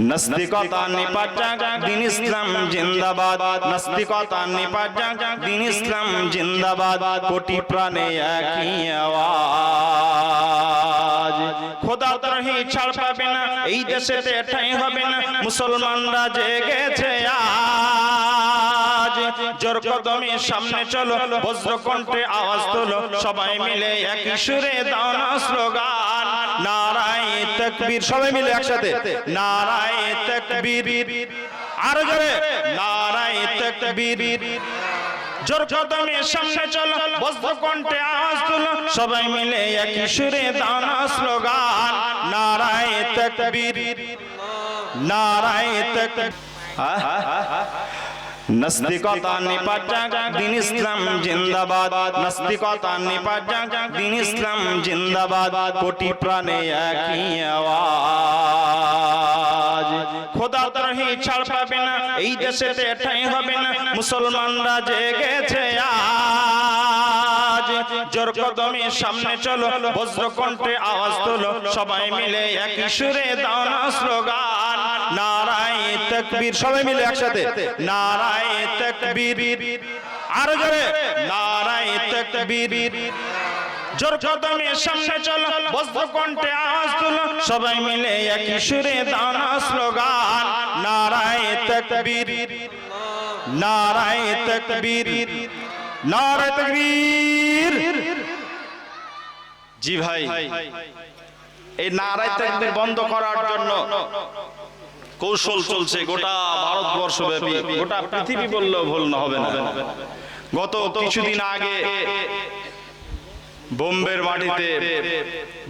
নাস্তিকতা নিপাত যাক, দিন ইসলাম জিন্দাবাদ। নাস্তিকতা নিপাত যাক, দিন ইসলাম জিন্দাবাদ। কোটি প্রাণে একই আওয়াজ, খোদা তরহি ছাড় পাবে না, এই দেশেতে ঠাঁই হবে না, মুসলমানরা জেগেছে আজ। জোর কদমে সামনে চলো, বজ্রকণ্ঠে আওয়াজ তোলো, সবাই মিলে একই সুরে দাও না স্লোগান, নারায়ে তাকবীর। সবাই মিলে একসাথে নারায়ে তাকবীর, আরো জোরে নারায়ে তাকবীর। জোর কদমে সামনে চলো, বজ্রকণ্ঠে আওয়াজ তোলো, সবাই মিলে একই সুরে দাও না স্লোগান, নারায়ে তাকবীর, নারায়ে তাকবীর। নাস্তিকতা নিপাত যাক, দিন ইসলাম জিন্দাবাদ। নাস্তিকতা নিপাত যাক, দিন ইসলাম জিন্দাবাদ। কোটি প্রাণে একই আওয়াজ, খোদা তরহি ছাড় পাবে না, এই দেশেতে ঠাঁই হবে না, মুসলমানরা জেগেছে আজ। জোর কদমে সামনে চলো, বজ্রকণ্ঠে আওয়াজ তোলো, সবাই মিলে একই সুরে দাও না স্লোগান, নারায়ে তাকবীর। সবাই মিলে একসাথে নারায়ে তাকবীর, আরো জোরে নারায়ে তাকবীর। জোর কদমে সামনে চলো, বজ্রকণ্ঠে আওয়াজ তোলো, সবাই মিলে একই সুরে দাও না স্লোগান, নারায়ে তাকবীর, নারায়ে তাকবীর, নারায়ে তাকবীর। জি ভাই, এই নারায়ে তাকবীর বন্ধ করার জন্য কৌশল চলছে গোটা ভারতবর্ষ ব্যাপী, গোটা পৃথিবী বললেও ভুল না হবে না। গত কিছুদিন আগে বোম্বের মাটিতে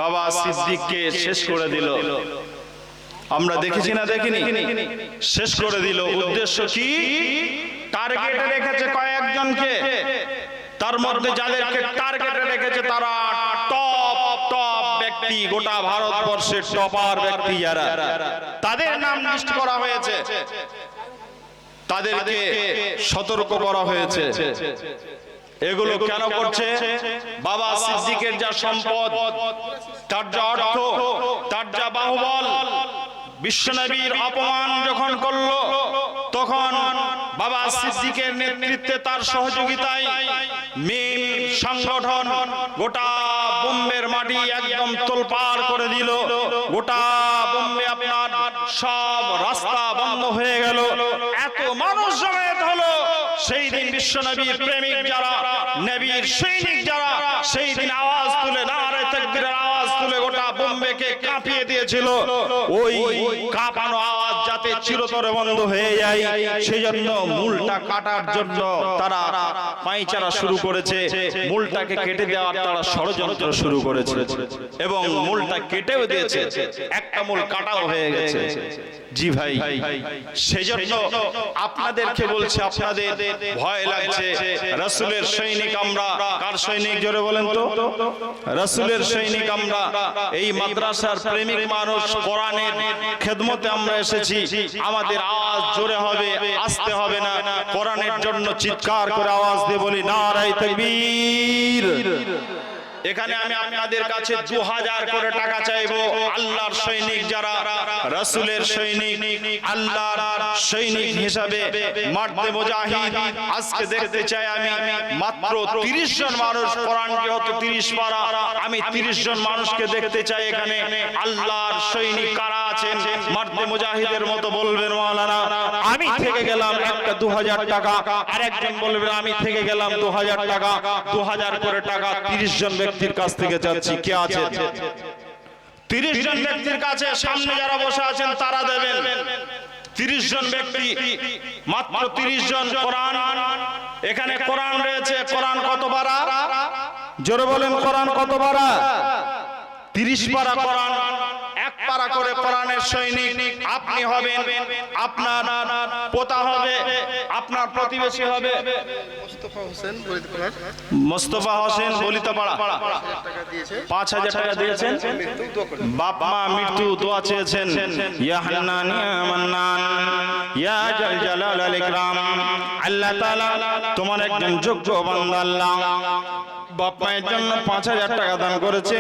বাবা সিদ্দিককে শেষ করে দিল, আমরা দেখেছি না দেখিনি? শেষ করে দিল। উদ্দেশ্য কি? টার্গেটে রেখেছে কয়েকজনকে, তার মধ্যে যাদেরকে টার্গেটে রেখেছে তারা টপ টপ ব্যক্তি, গোটা ভারতবর্ষের টপার ব্যক্তি যারা, তাদের নাম লিস্ট করা হয়েছে, তাদেরকে সতর্ক করা হয়েছে। এগুলো কেন করছে? বাবা সিদ্দিকের যা সম্পদ, তার যা অর্থ, তার যা বাহুবল, বিশ্বনবীর অপমান যখন করলো, তখন বাবা সিদ্দিকের নেতৃত্বে, তার সহযোগিতায় মিম সংগঠন গোটা বোম্বের মাটি একদম তোলপাড় করে দিল। গোটা বোম্বে আপনার সব রাস্তা বন্ধ হয়ে গেল, এত মানুষ জমায়েত হলো। সেই দিন বিশ্বনবীর প্রেমিক যারা, নবীর সৈনিক যারা, সেই দিন আওয়াজ তুলে নারায়ে তাকবীরের আওয়াজ তুলে গোটা বোম্বেকে কাঁপিয়ে দিয়েছিল। ওই কাঁপানো আওয়াজ যাতে চিরতরে বন্ধ হয়ে যায়, সেই জন্য মূলটা কাটার জন্য তারা পায়চারা শুরু করেছে, মূলটাকে কেটে দেওয়ার তারা ষড়যন্ত্র শুরু করেছে এবং মূলটা কেটেও দিয়েছে, একটা মূল কাটাও হয়ে গেছে। জি ভাই, সেজন্য আপনাদেরকে বলছে, আপনাদের ভয় লাগছে। রাসূলের সৈনিক আমরা, কার সৈনিক জোরে বলেন তো? রাসূলের সৈনিক আমরা, এই মাদ্রাসার প্রেমিক মানুষ, কোরআনের খেদমতে আমরা এসেছি। আমাদের আওয়াজ জোরে হবে, আস্তে হবে না। কোরআনের জন্য চিৎকার করে আওয়াজ দিয়ে বলি নারায়ে তাকবীর। এখানে আমি আপনাদের কাছে 2000 করে টাকা চাইবো। আল্লাহর সৈনিক যারা, রাসূলের সৈনিক, আল্লাহর সৈনিক হিসাবে মার্দে মুজাহিদ, আজকে দেখতে চাই আমি মাত্র 30 জন মানুষ। কোরআন যেহেতু 30 পারা, আমি 30 জন মানুষকে দেখতে চাই এখানে। আল্লাহর সৈনিক কারা আছেন মার্দে মুজাহিদের মতো বলবেন মাওলানা আমি থেকে গেলাম একটা 2000 টাকা, আর একজন বলবেন আমি থেকে গেলাম 2000 টাকা। 2000 করে টাকা 30 জন ব্যক্তির কাছ থেকে যাচ্ছি। কে আছে? 30 জন ব্যক্তির কাছে সামনে যারা বসে আছেন তারা দেবেন। 30 জন ব্যক্তি, মাত্র 30 জন। কোরআন, এখানে কোরআন রয়েছে। কোরআন কত পারা? জোরে বলেন, কোরআন কত পারা? 30 পারা কোরআন। এক পারা করে কোরআনের সৈনিক আপনি হবেন, আপনার পোতা হবে, আপনার প্রতিবেশী হবে। মোস্তফা হোসেন বলিতপাড়া 5000 টাকা দিয়েছেন। বাপ মা মৃত্যু দোয়া চেয়েছেন। ইয়া হান্নান ইয়া মান্নান ইয়া জাল জালাল আল ইকরাম, আল্লাহ তাআলা তোমার একজন যোগ্য বান্দা। আল্লাহ বাপ মায়ের জন্য 5000 টাকা দান করেছে।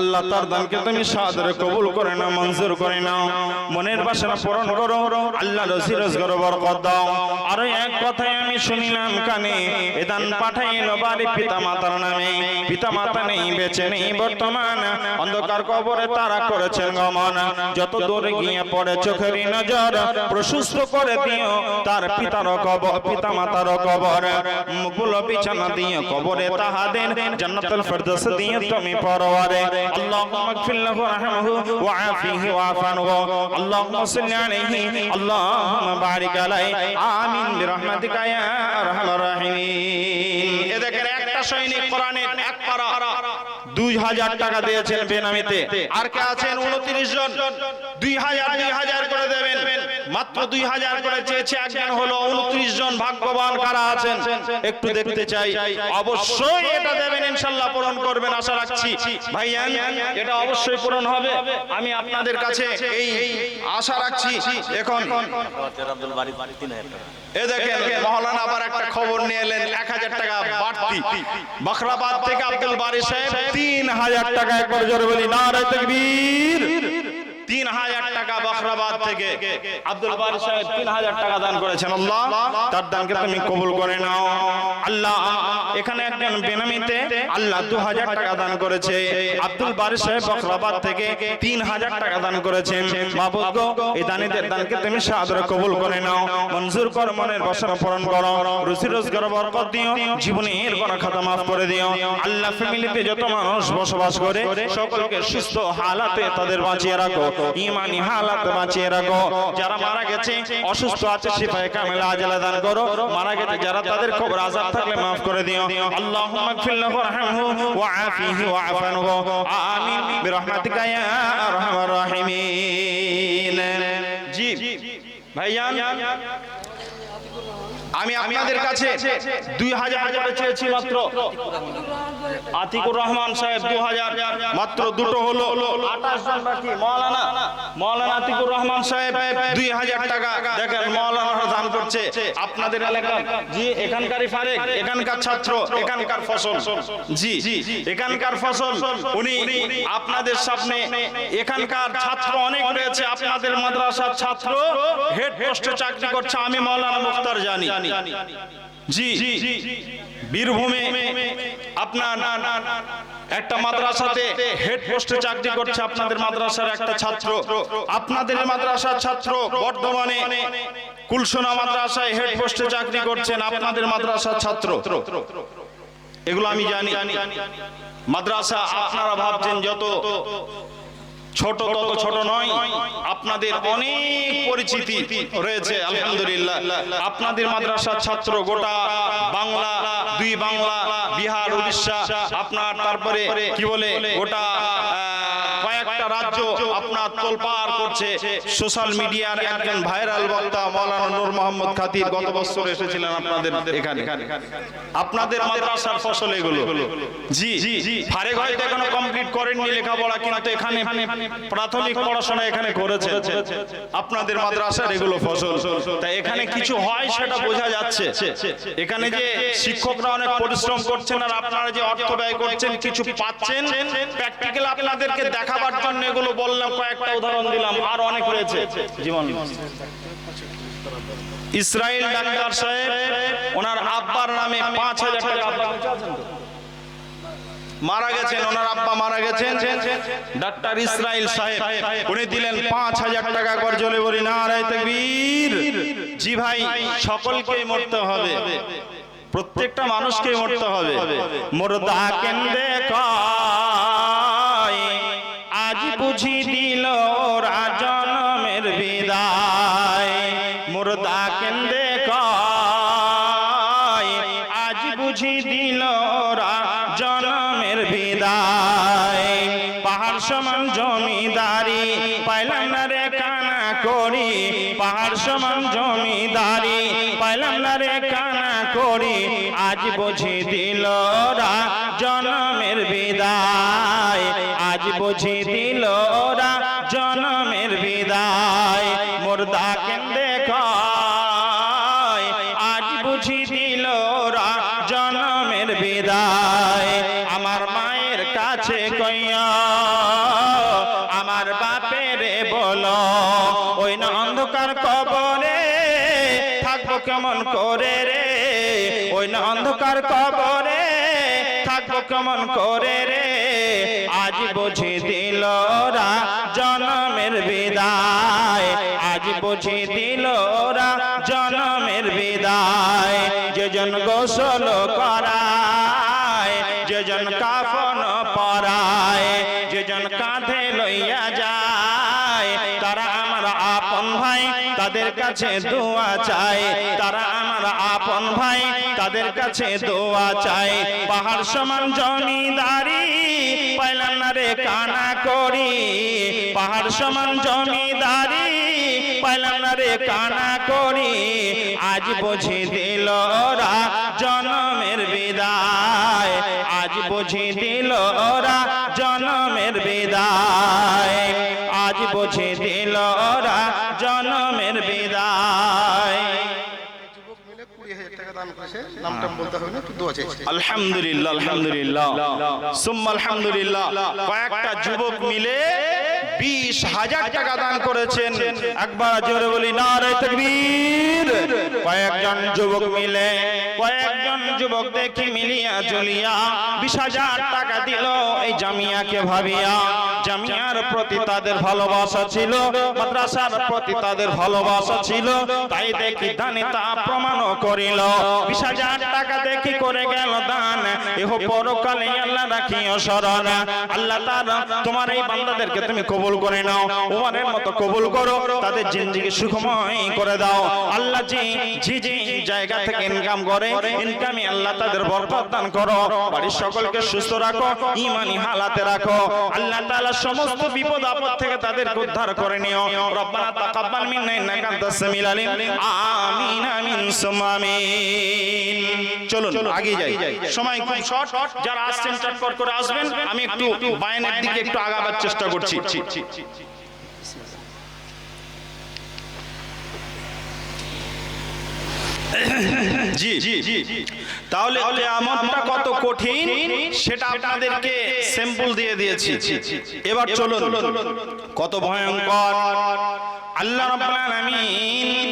আল্লাহ তার দানকে তুমি সাদরে কবুল করে নাও, মঞ্জুর করে নাও, মনের বাসনা পূরণ করো, আল্লাহ রুজি রোজগার বরকত দাও। আর এক কথাই আমি শুনিলাম কানে, এ দান পাঠাইলো বাড়ি পিতা মাতার নামে। পিতা মাতা নেই, বেঁচে নেই বর্তমান, অন্ধকার কবরে তারা করেছেন গমন। যত দূরে গিয়ে পড়ে চোখের নজর, প্রশস্ত করে দিও তার পিতার কবর, পিতা মাতার কবর। মুকুল বিছানা দিও কবরে তাহাদের, জান্নাতুল ফেরদৌস দিও তুমি পরওয়ারে। আল্লাহুম্মা ইগফির লাহু ওয়ারহামহু ওয়াআফিহি ওয়াআফানহু, আল্লাহুম্মা সাল্লি আলাইহি, আল্লাহুম্মা বারিক আলাইহি, আমিন বিরহমাতিকা ইয়া আরহামার রাহিমিন। এ দেখেন একটা সৈনিক কোরআনের এক পারা 2000 টাকা দিয়েছেন বেনামিতে। আর কে আছেন 29 জন 2000 করে দেবেন। মাত্র 2000 করে চেয়েছে একজন, হলো 29 জন। ভাগ্যবান কারা আছেন একটু দেখতে চাই। অবশ্যই এটা দেবেন, ইনশাআল্লাহ পূরণ করবেন আশা রাখছি। ভাইয়ান এটা অবশ্যই পূরণ হবে, আমি আপনাদের কাছে এই আশা রাখছি। এখন এ দেখেন মাওলানা আবার একটা খবর নিয়ে এলেন, 1000 টাকা বাড়তি। বখরাবাদ থেকে আব্দুল বারী সাহেব 3000 টাকা, একবার জোরে বলি নারে তাকবীর। 3000 টাকা বখরাবাদ থেকে আব্দুল বারী সাহেব 3000 টাকা দান করেছেন। আল্লাহ তার দানকে তুমি কবুল করে নাও। আল্লাহ এখানে একজন বেনামিতে আল্লাহ 2000 টাকা দান করেছে। আব্দুল বারী সাহেব বখরাবাদ থেকে 3000 টাকা দান করেছেন। মাবুদ গো, এই দানীদের দানকে তুমি সাদরে কবুল করে নাও, মঞ্জুর কর, মনের বাসনা পূরণ করো, রুজি রোজগার বরকত দিও, জীবনের গুনাহ খাতা maaf করে দিও। আল্লাহ ফ্যামিলিতে যত মানুষ বসবাস করে সকলকে সুস্থ হালাতে তাদের বাঁচিয়ে রাখো, ঈমানি হালাতে বাঁচিয়ে রাখো। যারা মারা গেছে অসুস্থ আছে শিফায়ে কামিলা আজলা দান করো, মারা গেছে যারা তাদের কবর আযাব থাকলে maaf করে দিও। আল্লাহুম্মা ইগফির লাহু ওয়ারহামহু ওয়াআফিহি ওয়াআফানহু, আমিন বিরহমাতিকা ইয়া আরহামার রাহিমিন। জি ভাইজান, আমি আপনাদের কাছে 2000 করে চেয়েছি মাত্র। আতিকুর রহমান সাহেব 2000, মাত্র দুটো হলো 28 জন বাকি। মাওলানা আতিকুর রহমান সাহেব 2000 টাকা। দেখেন মাওলানা দান করছে আপনাদের এলাকার। জি এখানকারই ফারেক, এখানকার ছাত্র, এখানকার ফসল। জি এখানকার ফসল। উনি আপনাদের সামনে, এখানকার ছাত্র অনেক রয়েছে, আপনাদের মাদ্রাসার ছাত্র হেড পোস্টে চাকরি করছে, আমি মাওলানা মুখতার জানি। জি বীরভূমে আপনার একটা মাদ্রাসাতে হেড পোস্টে চাকরি করছে আপনাদের মাদ্রাসার একটা ছাত্র। আপনাদের মাদ্রাসার ছাত্র বর্ধমানে কুলসোনা মাদ্রাসায় হেড পোস্টে চাকরি করছেন, আপনাদের মাদ্রাসার ছাত্র। এগুলো আমি জানি। মাদ্রাসা আপনারা ভাবছেন যত ছোট তত ছোট নয়, আপনাদের অনেক পরিচিতি রয়েছে আলহামদুলিল্লাহ। আপনাদের মাদ্রাসার ছাত্র গোটা বাংলা, 2 বাংলা, বিহার, উড়িষ্যা, আপনার তারপরে কি বলে গোটা কয়েকটা রাজ্য আপনার তোলপাড় করছে। সোশ্যাল মিডিয়ার একজন ভাইরাল বক্তা মাওলানা নূর মোহাম্মদ খাতিব গত বছর এসেছিলেন আপনাদের এখানে। আপনাদের মাদ্রাসার ফসল এগুলো। জি ফারেক হয়তো এখনো কমপ্লিট করেননি লেখাপড়া, কিন্তু এখানে প্রাথমিক পড়াশোনা এখানে করেছে। আপনাদের মাদ্রাসার এগুলো ফসল। তাই এখানে কিছু হয় সেটা বোঝা যাচ্ছে। এখানে যে শিক্ষকরা অনেক পরিশ্রম করছেন আর আপনারা যে অর্থ ব্যয় করছেন কিছু পাচ্ছেন, প্র্যাকটিক্যাল আপনাদেরকে দেখাবার জন্য এগুলো বললাম, কয়েকটা উদাহরণ দিলাম, আর অনেক রয়েছে। জীবন ইসরাইল ডাক্তার সাহেব, ওনার আব্বার নামে 5000 টাকা মারা গেছেন, ওনার আব্বা মারা গেছেন ডাক্তার ইসরাইল সাহেব, উনি দিলেন 5000 টাকা করে। জলে বলি নারে তাকবীর। জি ভাই, সকলকেই মরতে হবে, প্রত্যেকটা মানুষকেই মরতে হবে। মুর্দা কেন্দে কয় আজ বুঝি দিল ওরা জনমের বিদায়। মুর্দা কেন্দে কয় আজ বুঝি দিল ওরা জনমের বিদায়। পাহাড় সমান জমিদারি পাইলাম না রে কানা করি, পাহাড় সমান জমিদারি পাইলাম না রে কানা করি, আজ বুঝি দিল ওরা জনমের বিদায়। আজ বুঝি দিল ওরা জনমের বিদায়। মুর্দা কেন্দে কয় আজ বুঝি দিল ওরা জনমের বিদায়। আমার মায়ের কাছে কইয়া রে বলো, ওই না অন্ধকার কবরে থাকবো কেমন করে রে, ওই না অন্ধকার কবরে থাকবো কেমন করে রে, আজ বুঝে দিল ওরা জনমের বিদায়, আজ বুঝে দিল ওরা জনমের বিদায়, যেজন গোসল করায়, যেজন কাফন পরায়, যেজন কাঁধে লইয়া যায়, তারা আমার আপন ভাই, তাদের কাছে দোয়া চাই, তারা আমার আপন ভাই, তাদের কাছে দোয়া চাই। পাহাড় সমান জমিদারি পাইলাম না রে কানা করি, পাহাড় সমান জমিদারি পাইলাম না রে কানা করি, আজ বুঝে দিল ওরা জনমের বিদায়, আজ বুঝে দিল ওরা জনমের বিদায়, আজ বুঝে দিল ওরা জনমের বিদায়। আলহামদুলিল্লাহ, আলহামদুলিল্লাহ, সুম্মা আলহামদুলিল্লাহ। কয়েকটা যুবক মিলে 20,000 টাকা দান করেছেন। একবার জোরে বলি নারে তাকবীর। কয়েকজন যুবক মিলে, কয়েকজন যুবক দেখি মিলিয়া চলিয়া 20,000 টাকা দিল এই জামিয়াকে ভাবিয়া। জামিয়ার প্রতি তাদের ভালোবাসা ছিল, মাদ্রাসার প্রতি তাদের ভালোবাসা ছিল, তাই দেখি দানে তা প্রমাণও করিল। 20,000 টাকা দেখি করে গেল দান, এহ পরকালে আল্লাহ রাখিও স্মরণ। আল্লাহ তাআলা তোমার এই বান্দাদেরকে তুমি কবুল করে নাও, ওমরের মতো কবুল করো, তাদের জিন্দেগি সুখময় করে দাও। আল্লাহ যে জায়গা থেকে ইনকাম করে, ইনকামে আল্লাহ তাদের বরকত দান করো, বাড়ির সকলকে সুস্থ রাখো, ঈমানি হালাতে রাখো। আল্লাহ তাআলা সমস্ত বিপদ আপদ থেকে তাদেরকে উদ্ধার করে নিও। রব্বানা তাকাব্বাল মিন্না ইন্নাকা আনতাস সামিউল আলিম। আমিন আমিন সুম্মা আমিন। চলুন আগে যাই, সময় খুব শর্ট, যারা আসছেন চটপট করে আসবেন। আমি একটু বায়ানের দিকে একটু আগাবার চেষ্টা করছি। জি, তাহলে কিয়ামতটা কত কঠিন সেটা আপনাদেরকে স্যাম্পল দিয়ে দিয়েছি। এবার চলুন কত ভয়ঙ্কর। আল্লাহ রাব্বুল আলামিন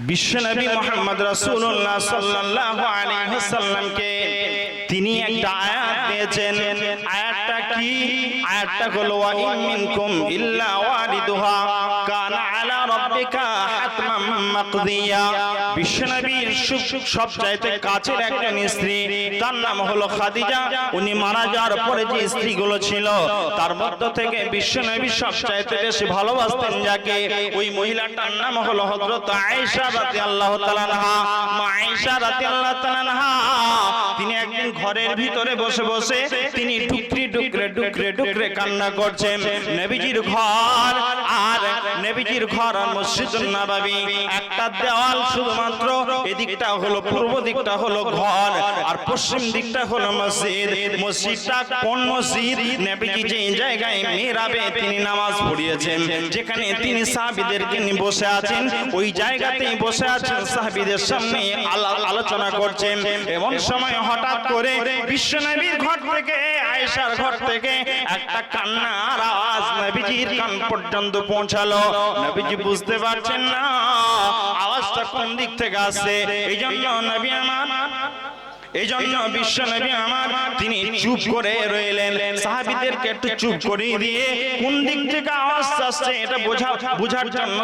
বিশ্বনবী মুহাম্মদ রাসূলুল্লাহ সাল্লাল্লাহু আলাইহি ওয়াসাল্লামকে তিনি একটা আয়াত দিয়েছেন। আয়াতটা কি? আয়াতটা হলো ওয়া ইন মিনকুম ইল্লা ওয়ারিদুহা কানা আলা রাব্বিকা হাতমান মাকদিয়া। বিশ্বনবীর সবচাইতে কাছের একজন স্ত্রী, তার নাম হলো খাদিজা। উনি মারা যাওয়ার পরে যে স্ত্রীগুলো ছিল তার মধ্য থেকে বিশ্বনবী সবচাইতে বেশি ভালোবাসতেন যাকে, ওই মহিলাটার নাম হলো হযরত আয়েশা রাদিয়াল্লাহু তাআলা আনহা। মা আয়েশা রাদিয়াল্লাহু তাআলা আনহা তিনি একদিন ঘরের ভিতরে বসে বসে তিনি টুকরে টুকরে টুকরে টুকরে কান্না করছেন। নবীজির ঘর আর নবীজির ঘর আর মসজিদুন নববী একটা দেওয়াল, শুধুমাত্র এদিকটা হলো পূর্ব দিকটা হলো ঘর আর পশ্চিম দিকটা হলো মসজিদ। মসজিদটা কোন মসজিদ? নবীজি যে জায়গায় মিহরাবে তিনি নামাজ পড়িয়েছেন, যেখানে তিনি সাহাবীদেরকে নিয়ে বসে আছেন, ওই জায়গাতেই বসে আছেন, সাহাবীদের সামনে আলোচনা করছেন। এমন সময় হঠাৎ করে বিশ্বনবীর ঘর থেকে, আয়েশার ঘর থেকে একটা কান্নার আওয়াজ নবীজির কান পর্যন্ত পৌঁছালো। নবীজি বুঝতে পারছেন না আওয়াজটা কোন দিক থেকে আসছে। এইজন্য নবী আমার, এইজন্য বিশ্বনবী আমার তিনি চুপ করে রইলেন। সাহাবীদেরকে একটু চুপ করিয়ে দিয়ে কোন দিক থেকে আওয়াজ আসছে এটা বোঝার জন্য